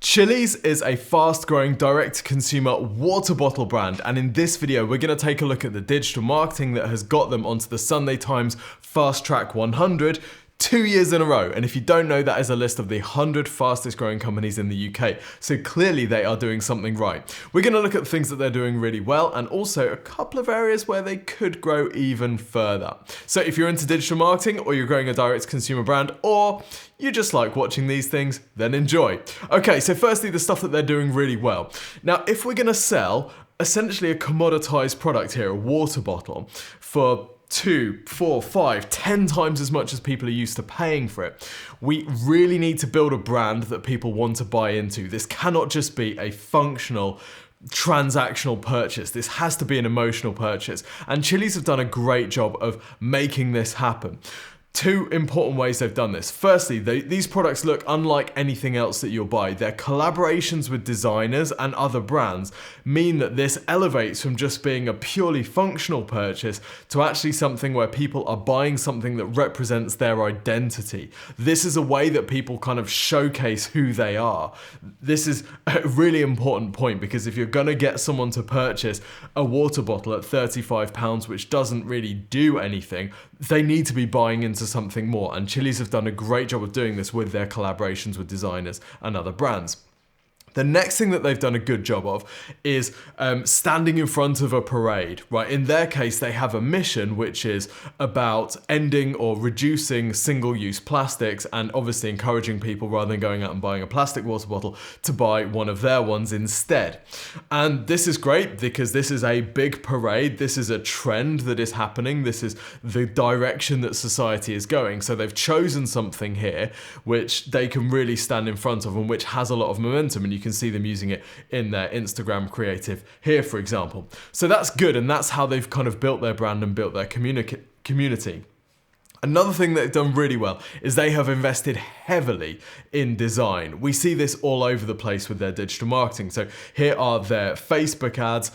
Chili's is a fast-growing direct-to-consumer water bottle brand, and in this video we're going to take a look at the digital marketing that has got them onto the Sunday Times Fast Track 100 2 years in a row. And if you don't know, that is a list of the 100 fastest growing companies in the UK. So clearly they are doing something right. We're going to look at things that they're doing really well and also a couple of areas where they could grow even further. So if you're into digital marketing or you're growing a direct consumer brand or you just like watching these things, then enjoy. Okay, so firstly, the stuff that they're doing really well. Now, if we're going to sell essentially a commoditized product here, a water bottle, for 2, 4, 5, 10 times as much as people are used to paying for it, we really need to build a brand that people want to buy into. This cannot just be a functional transactional purchase. This has to be an emotional purchase. And Chili's have done a great job of making this happen. Two important ways they've done this. Firstly, these products look unlike anything else that you'll buy. Their collaborations with designers and other brands mean that this elevates from just being a purely functional purchase to actually something where people are buying something that represents their identity. This is a way that people kind of showcase who they are. This is a really important point because if you're going to get someone to purchase a water bottle at £35, which doesn't really do anything, they need to be buying into something more, and Chili's have done a great job of doing this with their collaborations with designers and other brands. The next thing that they've done a good job of is standing in front of a parade, right? In their case, they have a mission which is about ending or reducing single-use plastics and obviously encouraging people, rather than going out and buying a plastic water bottle, to buy one of their ones instead. And this is great because this is a big parade. This is a trend that is happening. This is the direction that society is going. So they've chosen something here which they can really stand in front of and which has a lot of momentum, and you can see them using it in their Instagram creative here, for example. So that's good, and that's how they've kind of built their brand and built their community. Another thing that they've done really well is they have invested heavily in design. We see this all over the place with their digital marketing. So here are their Facebook ads,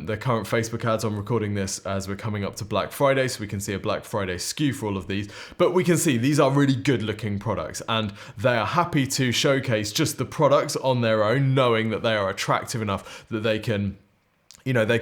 their current Facebook ads. I'm recording this as we're coming up to Black Friday, so we can see a Black Friday SKU for all of these. But we can see these are really good looking products, and they are happy to showcase just the products on their own, knowing that they are attractive enough that they can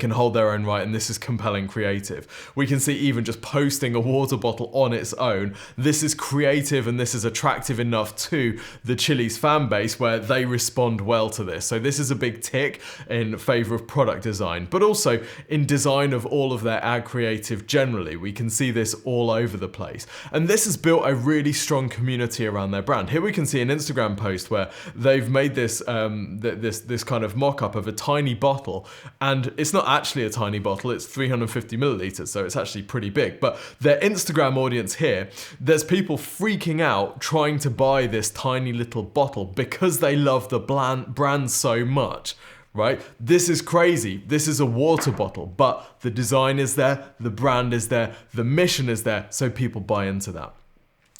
hold their own right, and this is compelling creative. We can see even just posting a water bottle on its own, this is creative and this is attractive enough to the Chili's fan base where they respond well to this. So this is a big tick in favor of product design, but also in design of all of their ad creative generally. We can see this all over the place. And this has built a really strong community around their brand. Here we can see an Instagram post where they've made this, this kind of mock-up of a tiny bottle, and it's not actually a tiny bottle, it's 350 milliliters, so it's actually pretty big. But their Instagram audience here, there's people freaking out trying to buy this tiny little bottle because they love the brand so much, right? This is crazy. This is a water bottle, but the design is there, the brand is there, the mission is there, so people buy into that.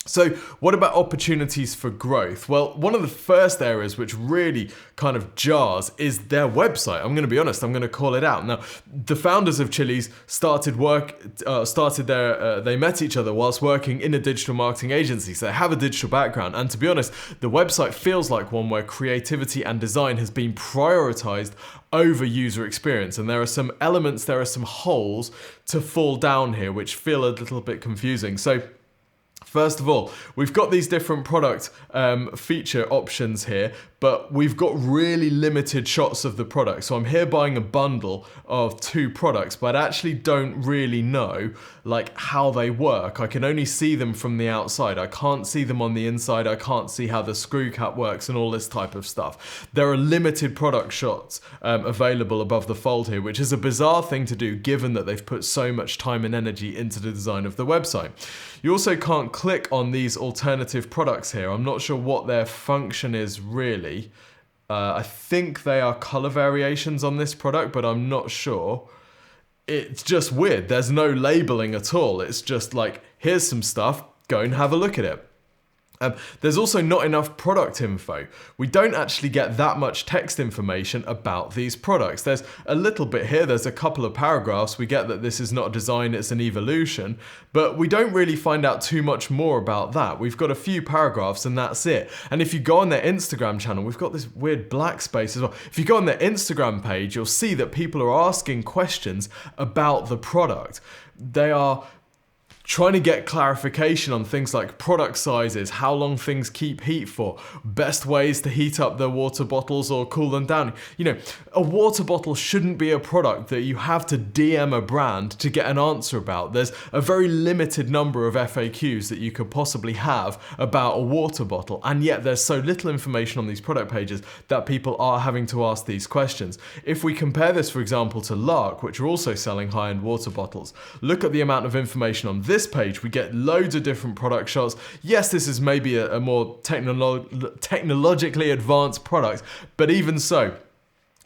So what about opportunities for growth? Well, one of the first areas which really kind of jars is their website. I'm going to be honest, I'm going to call it out. Now, the founders of Chili's they met each other whilst working in a digital marketing agency. So they have a digital background. And to be honest, the website feels like one where creativity and design has been prioritized over user experience. And there are some elements, there are some holes to fall down here, which feel a little bit confusing. So first of all, we've got these different product feature options here, but we've got really limited shots of the product. So I'm here buying a bundle of 2 products, but I actually don't really know like how they work. I can only see them from the outside. I can't see them on the inside. I can't see how the screw cap works and all this type of stuff. There are limited product shots available above the fold here, which is a bizarre thing to do given that they've put so much time and energy into the design of the website. You also can't click on these alternative products here. I'm not sure what their function is really. I think they are color variations on this product, but I'm not sure. It's just weird. There's no labeling at all. It's just like, here's some stuff, go and have a look at it. There's also not enough product info. We don't actually get that much text information about these products. There's a little bit here, there's a couple of paragraphs. We get that this is not a design, it's an evolution, but we don't really find out too much more about that. We've got a few paragraphs and that's it. And if you go on their Instagram channel, we've got this weird black space as well. If you go on their Instagram page, you'll see that people are asking questions about the product. They are trying to get clarification on things like product sizes, how long things keep heat for, best ways to heat up their water bottles or cool them down. You know, a water bottle shouldn't be a product that you have to DM a brand to get an answer about. There's a very limited number of FAQs that you could possibly have about a water bottle, and yet there's so little information on these product pages that people are having to ask these questions. If we compare this, for example, to Lark, which are also selling high-end water bottles, look at the amount of information on this page. We get loads of different product shots. Yes, this is maybe a more technologically advanced product, but even so,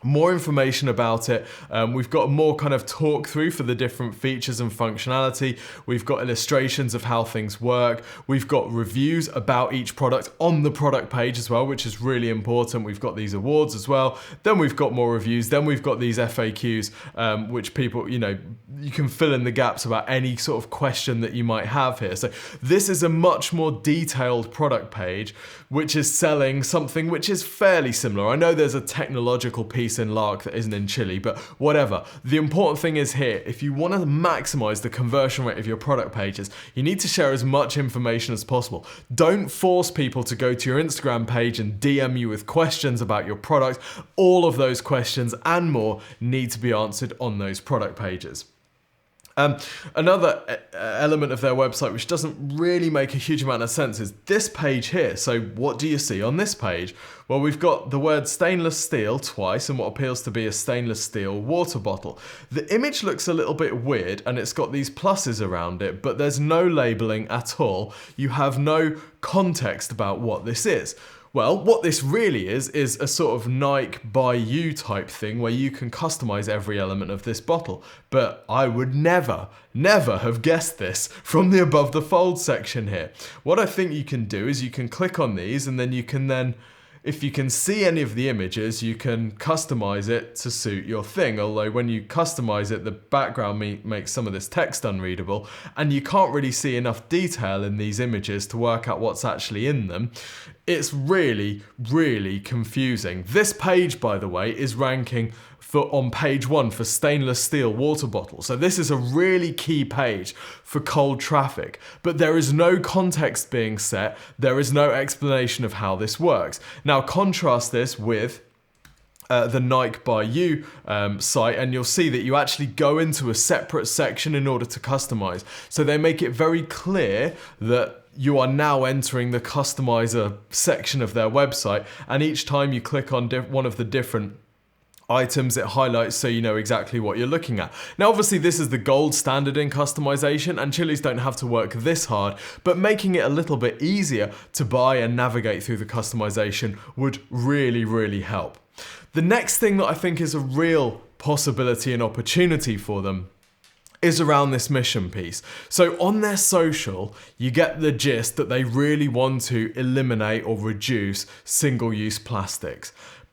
more information about it. We've got more kind of talk through for the different features and functionality. We've got illustrations of how things work. We've got reviews about each product on the product page as well, which is really important. We've got these awards as well. Then we've got more reviews. Then we've got these FAQs, which people, you know, you can fill in the gaps about any sort of question that you might have here. So this is a much more detailed product page, which is selling something which is fairly similar. I know there's a technological piece in Lark that isn't in Chili, but whatever. The important thing is here, if you want to maximize the conversion rate of your product pages, you need to share as much information as possible. Don't force people to go to your Instagram page and DM you with questions about your product. All of those questions and more need to be answered on those product pages. Another element of their website which doesn't really make a huge amount of sense is this page here. So what do you see on this page? Well, we've got the word stainless steel twice and what appears to be a stainless steel water bottle. The image looks a little bit weird and it's got these pluses around it, but there's no labeling at all. You have no context about what this is. Well, what this really is a sort of Nike by you type thing where you can customize every element of this bottle. But I would never have guessed this from the above the fold section here. What I think you can do is you can click on these and then you can if you can see any of the images, you can customize it to suit your thing. Although when you customize it, the background makes some of this text unreadable and you can't really see enough detail in these images to work out what's actually in them. It's really, really confusing. This page, by the way, is ranking on page 1 for stainless steel water bottles. So this is a really key page for cold traffic, but there is no context being set. There is no explanation of how this works. Now contrast this with the Nike by You site, and you'll see that you actually go into a separate section in order to customize. So they make it very clear that you are now entering the customizer section of their website, and each time you click on one of the different items, it highlights so you know exactly what you're looking at. Now obviously this is the gold standard in customization and Chili's don't have to work this hard, but making it a little bit easier to buy and navigate through the customization would really, really help. The next thing that I think is a real possibility and opportunity for them is around this mission piece. So on their social, you get the gist that they really want to eliminate or reduce single-use plastics.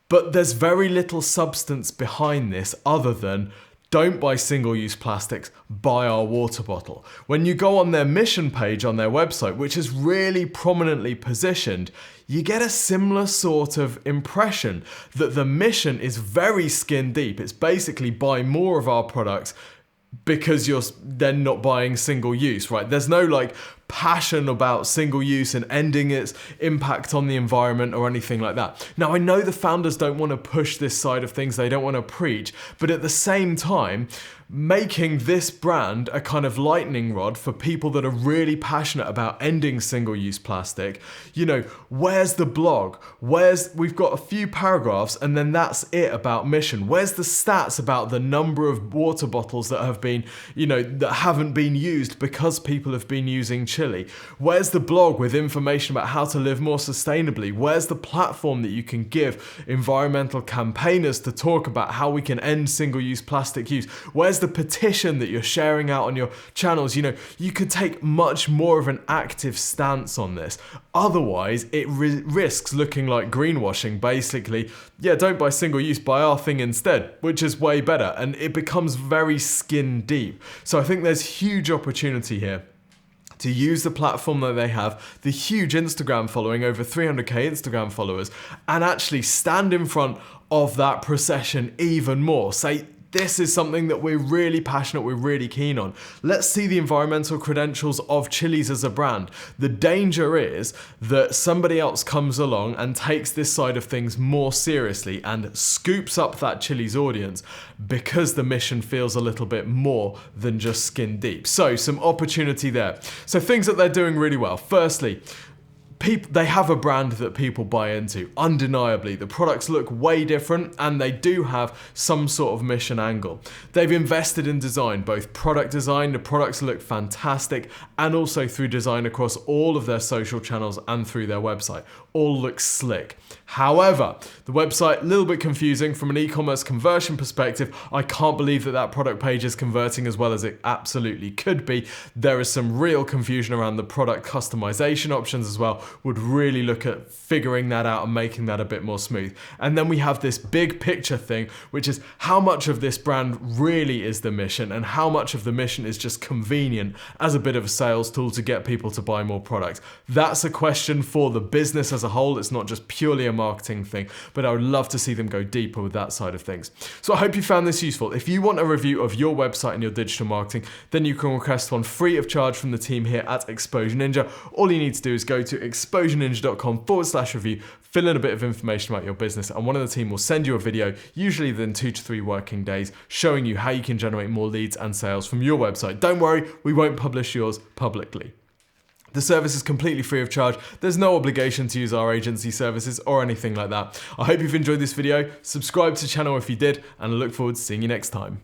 But there's very little substance behind this other than don't buy single-use plastics, buy our water bottle. When you go on their mission page on their website, which is really prominently positioned, you get a similar sort of impression that the mission is very skin deep. It's basically buy more of our products because you're then not buying single use, right? There's no like passion about single use and ending its impact on the environment or anything like that. Now, I know the founders don't want to push this side of things, they don't want to preach, but at the same time, making this brand a kind of lightning rod for people that are really passionate about ending single-use plastic. You know, where's the blog? We've got a few paragraphs and then that's it about mission. Where's the stats about the number of water bottles that have been, you know, that haven't been used because people have been using Chili? chili? Where's the blog with information about how to live more sustainably? Where's the platform that you can give environmental campaigners to talk about how we can end single-use plastic use? Where's the petition that you're sharing out on your channels? You know, you could take much more of an active stance on this. Otherwise, it risks looking like greenwashing, basically. Yeah, don't buy single-use, buy our thing instead, which is way better. And it becomes very skin deep. So I think there's huge opportunity here to use the platform that they have, the huge Instagram following, over 300k Instagram followers, and actually stand in front of that procession even more. Say, this is something that we're really passionate, we're really keen on. Let's see the environmental credentials of Chili's as a brand. The danger is that somebody else comes along and takes this side of things more seriously and scoops up that Chili's audience because the mission feels a little bit more than just skin deep. So some opportunity there. So things that they're doing really well. Firstly, they have a brand that people buy into, undeniably. The products look way different and they do have some sort of mission angle. They've invested in design, both product design, the products look fantastic, and also through design across all of their social channels and through their website. All looks slick. However, the website, a little bit confusing from an e-commerce conversion perspective. I can't believe that that product page is converting as well as it absolutely could be. There is some real confusion around the product customization options as well. Would really look at figuring that out and making that a bit more smooth. And then we have this big picture thing, which is how much of this brand really is the mission and how much of the mission is just convenient as a bit of a sales tool to get people to buy more products. That's a question for the business as a whole. It's not just purely a marketing thing, but I would love to see them go deeper with that side of things. So I hope you found this useful. If you want a review of your website and your digital marketing, then you can request one free of charge from the team here at Exposure Ninja. All you need to do is go to exposureninja.com/review, fill in a bit of information about your business, and one of the team will send you a video, usually within 2 to 3 working days, showing you how you can generate more leads and sales from your website. Don't worry, we won't publish yours publicly. The service is completely free of charge. There's no obligation to use our agency services or anything like that. I hope you've enjoyed this video. Subscribe to the channel if you did, and I look forward to seeing you next time.